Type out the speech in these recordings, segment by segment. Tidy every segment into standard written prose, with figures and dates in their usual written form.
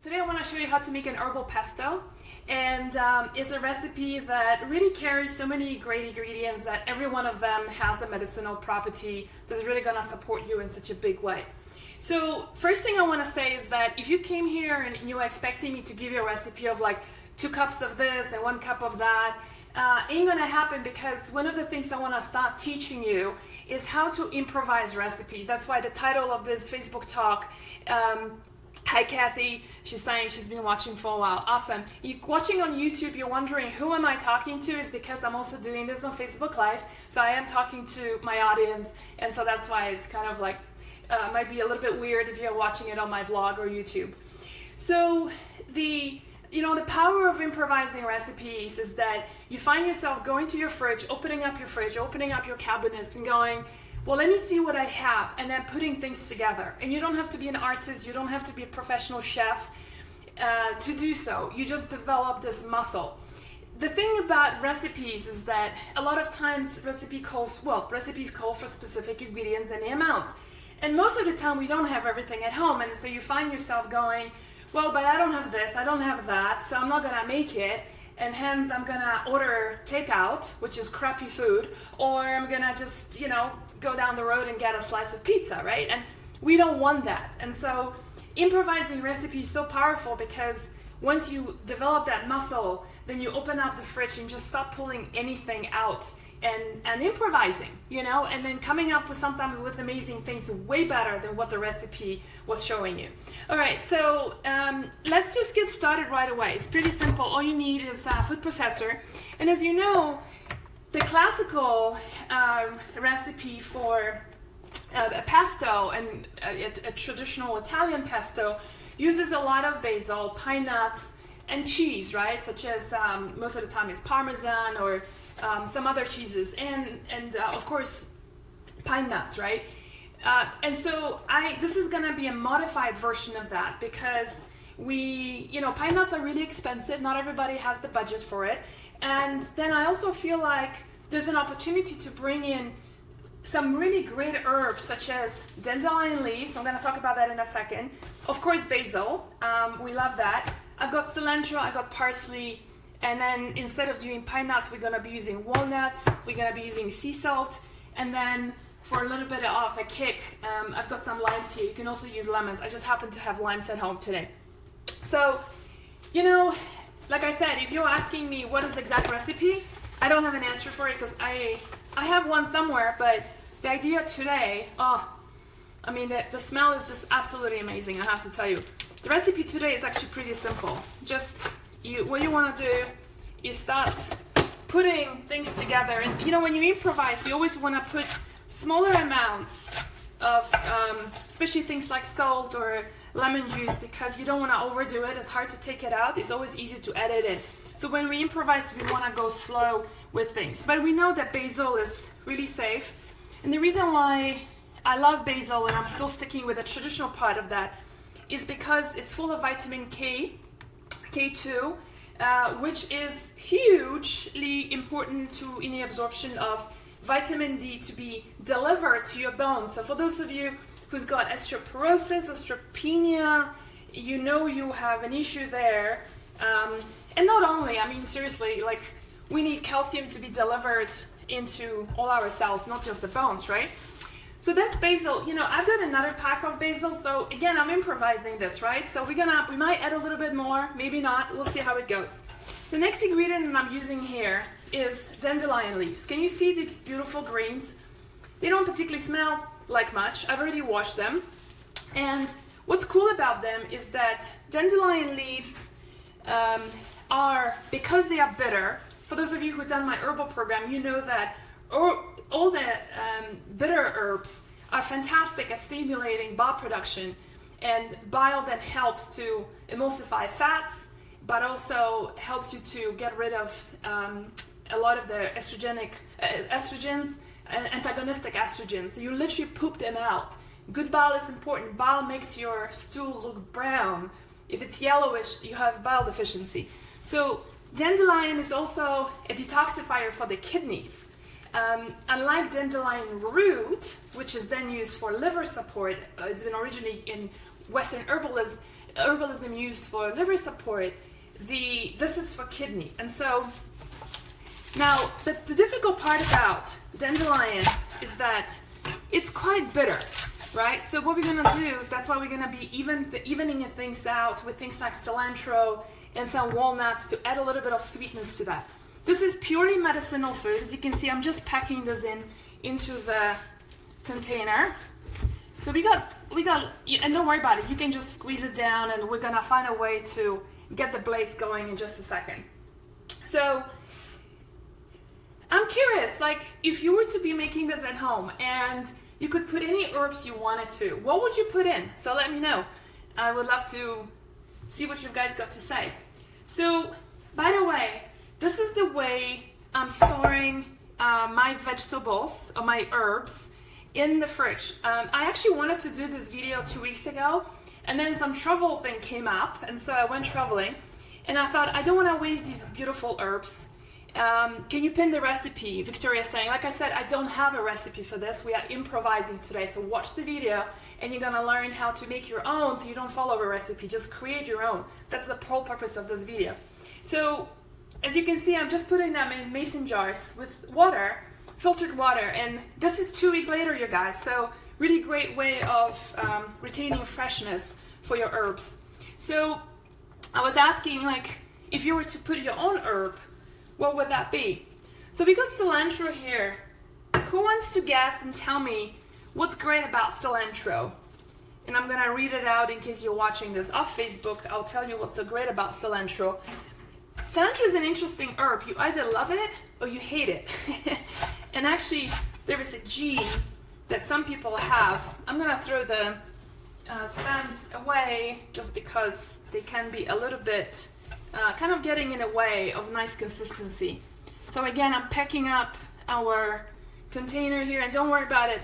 Today I want to show you how to make an herbal pesto, and it's a recipe that really carries so many great ingredients that every one of them has a medicinal property that's really going to support you in such a big way. So first thing I want to say is that if you came here and you were expecting me to give you a recipe of like 2 cups of this and 1 cup of that, ain't gonna happen, because one of the things I want to start teaching you is how to improvise recipes. That's why the title of this Facebook talk, hi Kathy, she's saying she's been watching for a while. Awesome. You're watching on YouTube, you're wondering who am I talking to, is because I'm also doing this on Facebook Live. So I am talking to my audience, and so that's why it's kind of like, might be a little bit weird if you're watching it on my blog or YouTube. So the power of improvising recipes is that you find yourself going to your fridge, opening up your cabinets and going, well, let me see what I have, and then putting things together. And you don't have to be an artist, you don't have to be a professional chef to do so. You just develop this muscle. The thing about recipes is that a lot of times recipes call for specific ingredients and the amounts. And most of the time we don't have everything at home, and so you find yourself going, well, but I don't have this, I don't have that, so I'm not gonna make it, and hence I'm gonna order takeout, which is crappy food, or I'm gonna just, go down the road and get a slice of pizza, right? And we don't want that. And so improvising recipes is so powerful, because once you develop that muscle, then you open up the fridge and just start pulling anything out and improvising, and then coming up with sometimes with amazing things way better than what the recipe was showing you. All right, so let's just get started right away. It's pretty simple. All you need is a food processor. And as you know, the classical recipe for a pesto and a traditional Italian pesto uses a lot of basil, pine nuts, and cheese, right? Such as most of the time is Parmesan or some other cheeses, and of course pine nuts, right? And so this is gonna be a modified version of that, because pine nuts are really expensive. Not everybody has the budget for it. And then I also feel like there's an opportunity to bring in some really great herbs, such as dandelion leaves. So I'm gonna talk about that in a second. Of course, basil, we love that. I've got cilantro, I've got parsley, and then instead of doing pine nuts, we're gonna be using walnuts, we're gonna be using sea salt, and then for a little bit of a kick, I've got some limes here. You can also use lemons. I just happen to have limes at home today. So, like I said, if you're asking me what is the exact recipe, I don't have an answer for it, because I have one somewhere, but the idea today, the smell is just absolutely amazing, I have to tell you. The recipe today is actually pretty simple. What you want to do is start putting things together. And when you improvise, you always want to put smaller amounts of, especially things like salt or lemon juice, because you don't want to overdo it. It's hard to take it out. It's always easy to edit it. So when we improvise, we want to go slow with things. But we know that basil is really safe. And the reason why I love basil, and I'm still sticking with the traditional part of that, is because it's full of vitamin K2, which is hugely important in the absorption of vitamin D to be delivered to your bones. So for those of you who's got osteoporosis, osteopenia, you have an issue there. And not only, seriously, like, we need calcium to be delivered into all our cells, not just the bones, right? So that's basil. I've got another pack of basil, so again, I'm improvising this, right? So we might add a little bit more, maybe not, we'll see how it goes. The next ingredient that I'm using here is dandelion leaves. Can you see these beautiful greens? They don't particularly smell like much. I've already washed them. And what's cool about them is that dandelion leaves because they are bitter. For those of you who've done my herbal program, you know that all the bitter herbs are fantastic at stimulating bile production, and bile then helps to emulsify fats, but also helps you to get rid of a lot of the estrogens, antagonistic estrogens. So you literally poop them out. Good bile is important. Bile makes your stool look brown. If it's yellowish, you have bile deficiency. So dandelion is also a detoxifier for the kidneys. Unlike dandelion root, which is then used for liver support, it's been originally in Western herbalism, herbalism used for liver support, this is for kidney. And so now the difficult part about dandelion is that it's quite bitter, right? So what we're gonna do is, that's why we're gonna be evening things out with things like cilantro and some walnuts to add a little bit of sweetness to that. This is purely medicinal food. As you can see, I'm just packing this into the container. So we got, and don't worry about it, you can just squeeze it down, and we're gonna find a way to get the blades going in just a second. So I'm curious, like, if you were to be making this at home and you could put any herbs you wanted to, what would you put in? So let me know. I would love to see what you guys got to say. So, by the way, this is the way I'm storing my vegetables or my herbs in the fridge. I actually wanted to do this video 2 weeks ago, and then some travel thing came up, and so I went traveling, and I thought, I don't want to waste these beautiful herbs. Can you pin the recipe? Victoria's saying, like I said, I don't have a recipe for this. We are improvising today, so watch the video and you're gonna learn how to make your own, so you don't follow a recipe, just create your own. That's the whole purpose of this video. So as you can see, I'm just putting them in mason jars with water, filtered water, and this is 2 weeks later, you guys, so really great way of retaining freshness for your herbs. So I was asking, like, if you were to put your own herb, what would that be? So we got cilantro here. Who wants to guess and tell me what's great about cilantro? And I'm gonna read it out in case you're watching this off Facebook. I'll tell you what's so great about cilantro. Cilantro is an interesting herb. You either love it or you hate it. And actually, there is a gene that some people have. I'm gonna throw the stems away just because they can be a little bit kind of getting in a way of nice consistency. So again, I'm packing up our container here, and don't worry about it,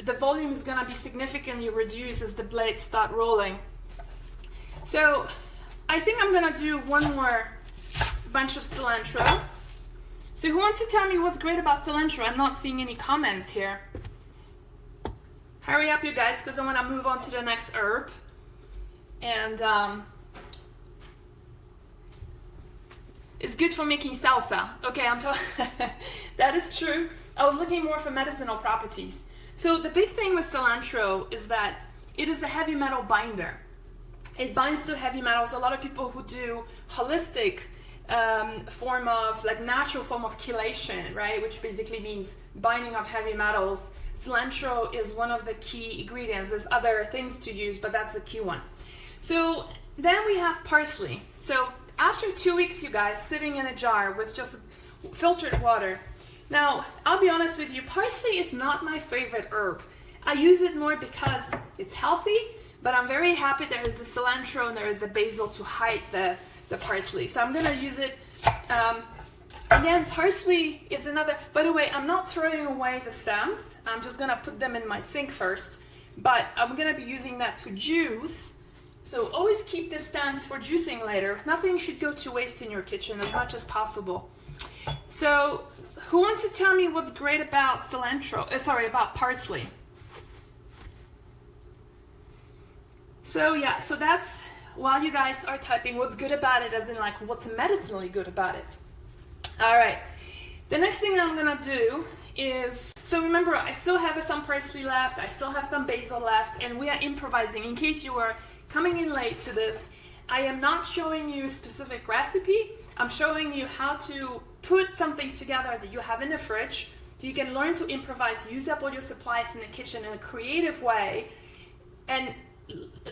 the volume is gonna be significantly reduced as the blades start rolling. So I think I'm gonna do one more bunch of cilantro. So who wants to tell me what's great about cilantro? I'm not seeing any comments here. Hurry up, you guys, because I want to move on to the next herb. And it's good for making salsa. Okay, that is true. I was looking more for medicinal properties. So the big thing with cilantro is that it is a heavy metal binder. It binds to heavy metals. A lot of people who do holistic form of, like, natural form of chelation, right, which basically means binding of heavy metals. Cilantro is one of the key ingredients. There's other things to use, but that's the key one. So then we have parsley. So after 2 weeks, you guys, sitting in a jar with just filtered water. Now, I'll be honest with you, parsley is not my favorite herb. I use it more because it's healthy, but I'm very happy there is the cilantro and there is the basil to hide the parsley. So I'm gonna use it. Again, parsley is another, by the way, I'm not throwing away the stems. I'm just gonna put them in my sink first, but I'm gonna be using that to juice. So always keep the stems for juicing later. Nothing should go to waste in your kitchen as much as possible. So who wants to tell me what's great about about parsley? So yeah, so that's, while you guys are typing what's good about it, as in like what's medicinally good about it. All right, the next thing I'm gonna do is, so remember, I still have some parsley left, I still have some basil left, and we are improvising. In case you are coming in late to this, I am not showing you a specific recipe. I'm showing you how to put something together that you have in the fridge, so you can learn to improvise, use up all your supplies in the kitchen in a creative way, and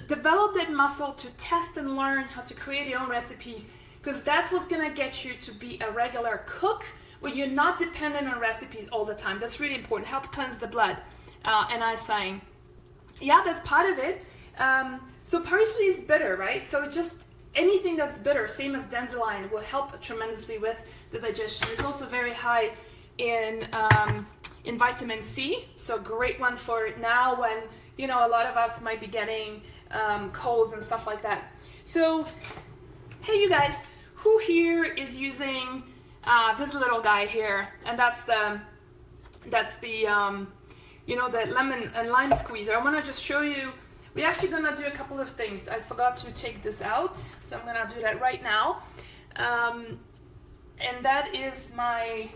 develop that muscle to test and learn how to create your own recipes, because that's what's gonna get you to be a regular cook where you're not dependent on recipes all the time. That's really important. Help cleanse the blood. And I was saying, yeah, that's part of it. So parsley is bitter, right? So just anything that's bitter, same as dandelion, will help tremendously with the digestion. It's also very high in vitamin C, so great one for now when, you know, a lot of us might be getting colds and stuff like that. So, hey, you guys, who here is using this little guy here? And that's the you know, the lemon and lime squeezer. I want to just show you We're actually gonna do a couple of things. I forgot to take this out, so I'm gonna do that right now. And that is my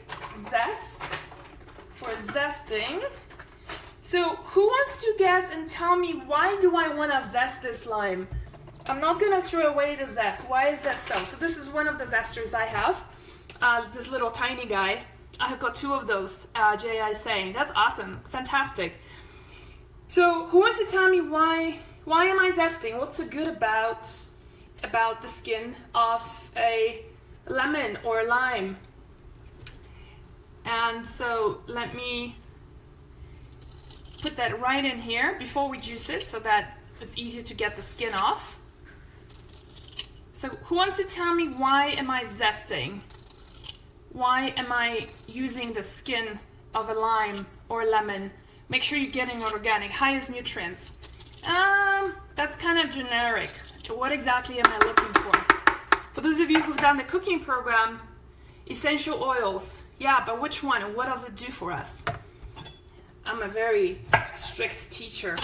zest for zesting. So who wants to guess and tell me, why do I want to zest this lime? I'm not gonna throw away the zest. Why is that so? So this is one of the zesters I have. This little tiny guy. I have got 2 of those, J.I. is saying. That's awesome, fantastic. So who wants to tell me why am I zesting? What's so good about the skin of a lemon or lime? And so let me put that right in here before we juice it so that it's easier to get the skin off. So who wants to tell me, why am I zesting? Why am I using the skin of a lime or a lemon? Make sure you're getting organic, highest nutrients. That's kind of generic. What exactly am I looking for? For those of you who've done the cooking program, essential oils. Yeah, but which one and what does it do for us? I'm a very strict teacher.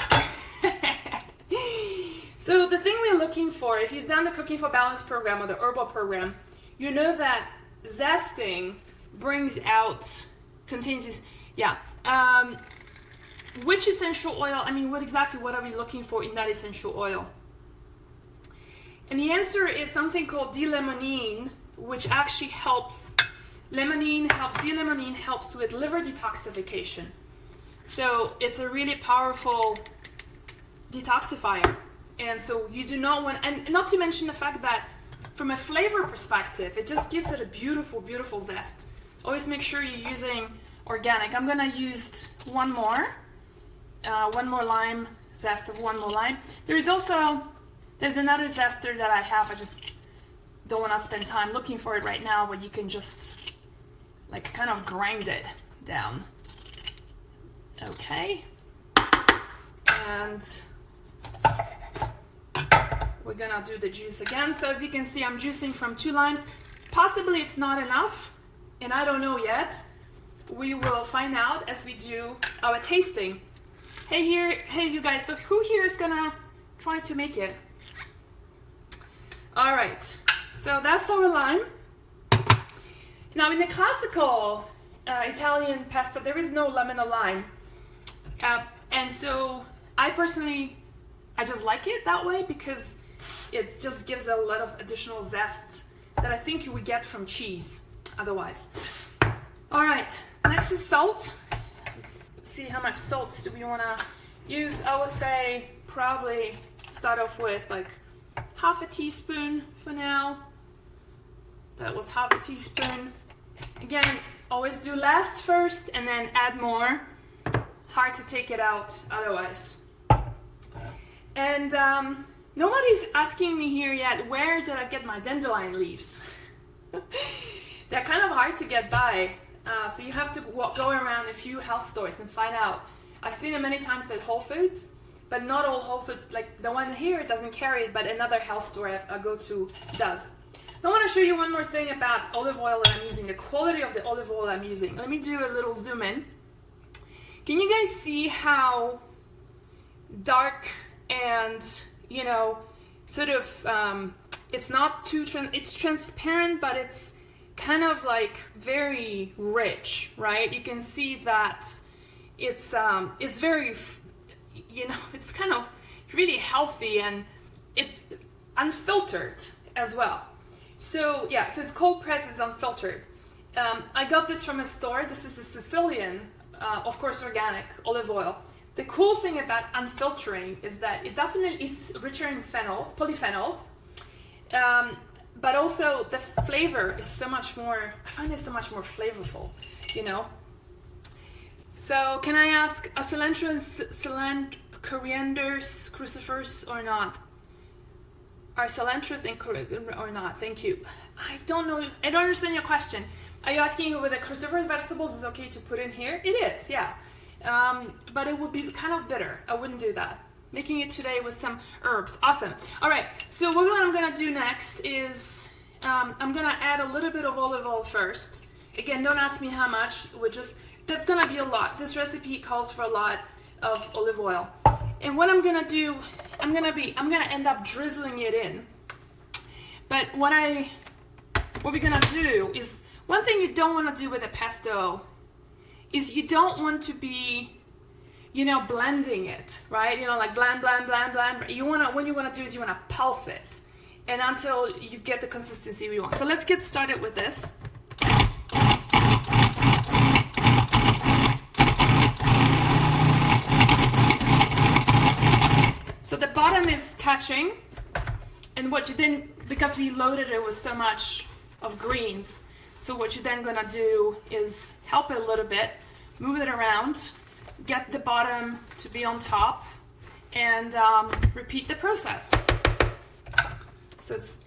So the thing we're looking for, if you've done the Cooking for Balance program or the Herbal program, you know that zesting contains this, which essential oil, I mean, what are we looking for in that essential oil? And the answer is something called D-limonene, which actually helps, D-limonene helps with liver detoxification. So it's a really powerful detoxifier. And so you do not want, and not to mention the fact that from a flavor perspective, it just gives it a beautiful, beautiful zest. Always make sure you're using organic. I'm gonna use one more lime, zest of one more lime. There's another zester that I have. I just don't want to spend time looking for it right now, but you can just like kind of grind it down. Okay. And we're gonna do the juice again. So as you can see, I'm juicing from 2 limes. Possibly it's not enough, and I don't know yet. We will find out as we do our tasting. Hey you guys, so who here is gonna try to make it? All right, so that's our lime. Now in the classical Italian pesto, there is no lemon or lime. And so I just like it that way because it just gives a lot of additional zest that I think you would get from cheese otherwise. All right, next is salt. Let's see how much salt do we want to use. I would say probably start off with like half a teaspoon for now. That was half a teaspoon. Again, always do less first and then add more. Hard to take it out otherwise. And nobody's asking me here yet, where did I get my dandelion leaves? They're kind of hard to get by. So you have to go around a few health stores and find out. I've seen them many times at Whole Foods, but not all Whole Foods, like the one here doesn't carry it, but another health store I go to does. I want to show you one more thing about olive oil that I'm using, the quality of the olive oil I'm using. Let me do a little zoom in. Can you guys see how dark and, you know, sort of, it's not too, it's transparent, but it's kind of like very rich, right? You can see that it's very, you know, it's kind of really healthy and it's unfiltered as well. So yeah, so it's cold pressed, it's unfiltered. I got this from a store. This is a Sicilian, of course, organic olive oil. The cool thing about unfiltering is that it definitely is richer in phenols, polyphenols, but also the flavor is so much more, I find it so much more flavorful, you know? So can I ask, are cilantro and corianders crucifers or not? Are cilantros and or not? Thank you. I don't know, I don't understand your question. Are you asking whether cruciferous vegetables is okay to put in here? It is, yeah. But it would be kind of bitter. I wouldn't do that. Making it today with some herbs. Awesome. All right, so what I'm gonna do next is I'm gonna add a little bit of olive oil first. Again, don't ask me how much. That's gonna be a lot. This recipe calls for a lot of olive oil. And what I'm gonna do I'm gonna end up drizzling it in. But what we're gonna do is, one thing you don't want to do with a pesto is you don't want to be, you know, blending it, right? You know, like blend. You wanna, what you wanna do is you wanna pulse it, and until you get the consistency we want. So let's get started with this. So the bottom is catching, and what you then, because we loaded it with so much of greens, so what you're then gonna do is help it a little bit, move it around, get the bottom to be on top, and repeat the process. So it's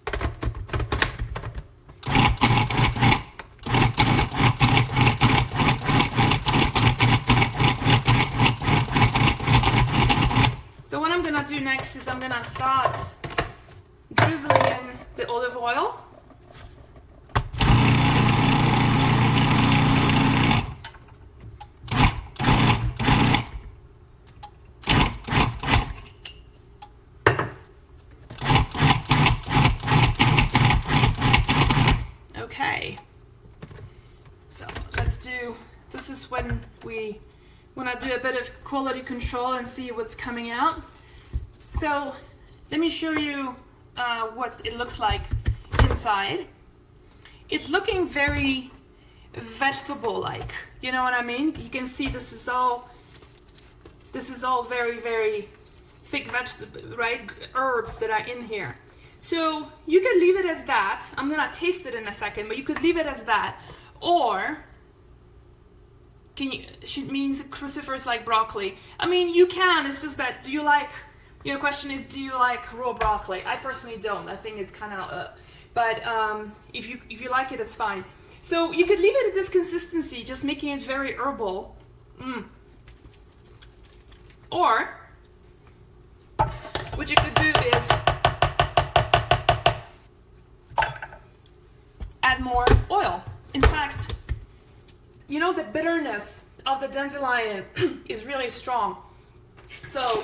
So what I'm gonna do next is I'm gonna start drizzling in the olive oil. Okay, so let's do, this is when we want to do a bit of quality control and see what's coming out. So let me show you what it looks like inside. It's looking very vegetable-like, you know what I mean? You can see this is all very, very thick vegetable, right? Herbs that are in here. So you could leave it as that. I'm gonna taste it in a second, but you could leave it as that. Or she means crucifers like broccoli. I mean, you can, it's just that, do you like, your question is, do you like raw broccoli? I personally don't. I think it's kind of, but if you like it, it's fine. So you could leave it at this consistency, just making it very herbal. Or what you could do is add more oil. In fact, you know, the bitterness of the dandelion is really strong. So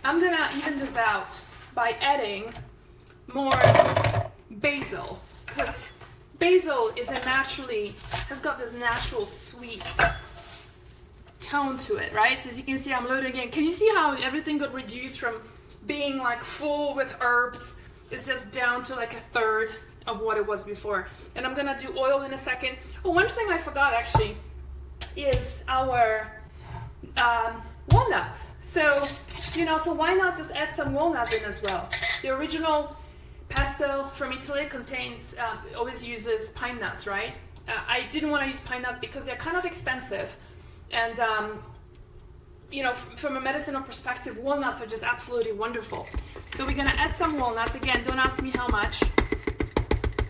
I'm gonna even this out by adding more basil, because basil is has got this natural sweet tone to it, right? So as you can see, I'm loading in. Can you see how everything got reduced from being like full with herbs? It's just down to like a third of what it was before. And I'm gonna do oil in a second. Oh, one thing I forgot actually is our walnuts. So, you know, so why not just add some walnuts in as well? The original pesto from Italy contains, always uses pine nuts, right? I didn't want to use pine nuts because they're kind of expensive. And, you know, from a medicinal perspective, walnuts are just absolutely wonderful. So we're gonna add some walnuts. Again, don't ask me how much.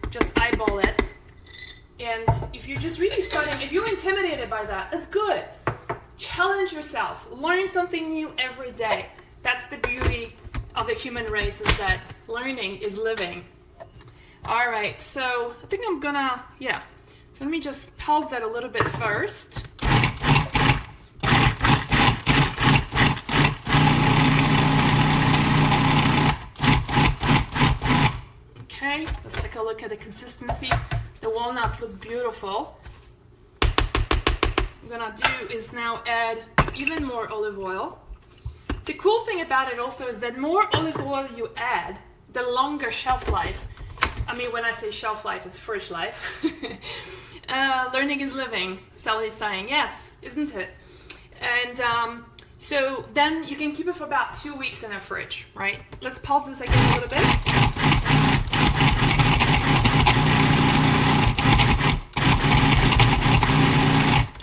Just eyeball it. And if you're just really starting, if you're intimidated by that, that's good. Challenge yourself. Learn something new every day. That's the beauty of the human race, is that learning is living. All right, so I think I'm gonna, let me just pulse that a little bit first. Okay, let's take a look at the consistency. The walnuts look beautiful. What I'm gonna do is now add even more olive oil. The cool thing about it also is that more olive oil you add, the longer shelf life. I mean, when I say shelf life, it's fridge life. Learning is living, Sally's saying. Yes, isn't it? And so then you can keep it for about 2 weeks in the fridge, right? Let's pause this again a little bit.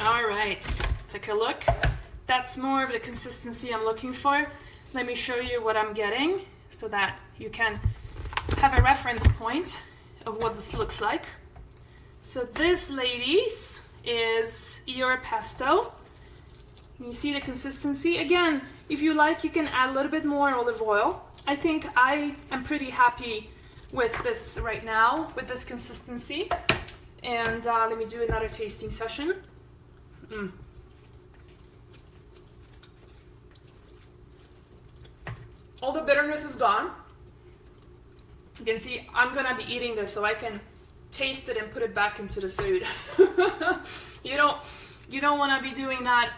All right, let's take a look. That's more of the consistency I'm looking for. Let me show you what I'm getting so that you can have a reference point of what this looks like. So this, ladies, is your pesto. You see the consistency? Again, if you like, you can add a little bit more olive oil. I think I am pretty happy with this right now, with this consistency. And let me do another tasting session. all the bitterness is gone. You can see I'm gonna be eating this so I can taste it and put it back into the food. You don't want to be doing that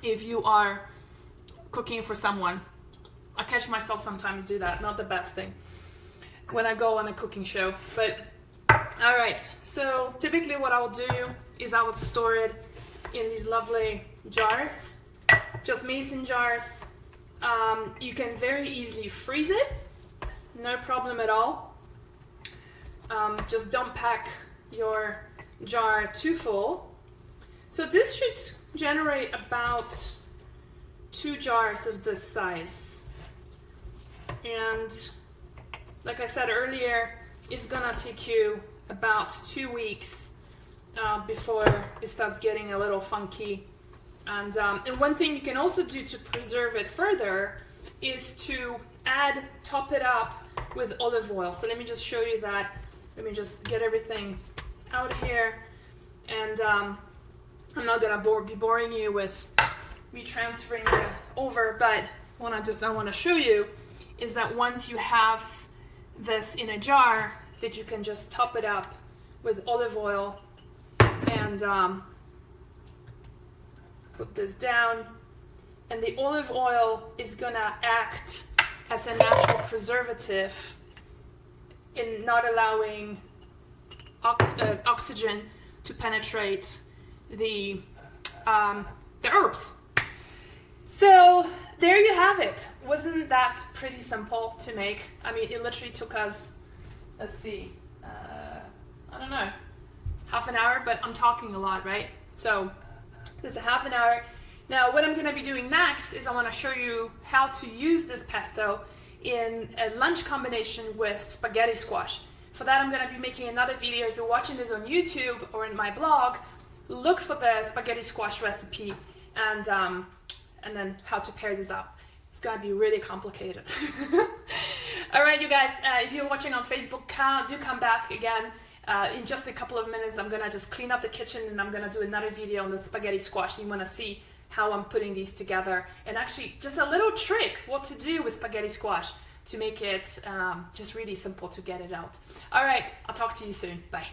if you are cooking for someone. I catch myself sometimes do that. Not the best thing when I go on a cooking show. But all right, so typically what I'll do is I would store it in these lovely jars, just mason jars. You can very easily freeze it, no problem at all. Just don't pack your jar too full. So this should generate about 2 jars of this size. And like I said earlier, it's gonna take you about 2 weeks before it starts getting a little funky. And one thing you can also do to preserve it further is to top it up with olive oil. So let me just show you that. Let me just get everything out here, and I'm not gonna be boring you with me transferring it over, but what I want to show you is that once you have this in a jar, that you can just top it up with olive oil and put this down, and the olive oil is gonna act as a natural preservative in not allowing oxygen to penetrate the herbs. So there you have it. Wasn't that pretty simple to make? I mean, it literally took us, let's see, I don't know, half an hour, but I'm talking a lot, right? So this is a half an hour. Now what I'm going to be doing next is I want to show you how to use this pesto in a lunch combination with spaghetti squash. For that, I'm going to be making another video. If you're watching this on YouTube or in my blog, look for the spaghetti squash recipe and then how to pair this up. It's going to be really complicated. All right, you guys, if you're watching on Facebook, do come back again. In just a couple of minutes, I'm going to just clean up the kitchen and I'm going to do another video on the spaghetti squash. You want to see how I'm putting these together, and actually just a little trick what to do with spaghetti squash to make it just really simple to get it out. All right, I'll talk to you soon. Bye.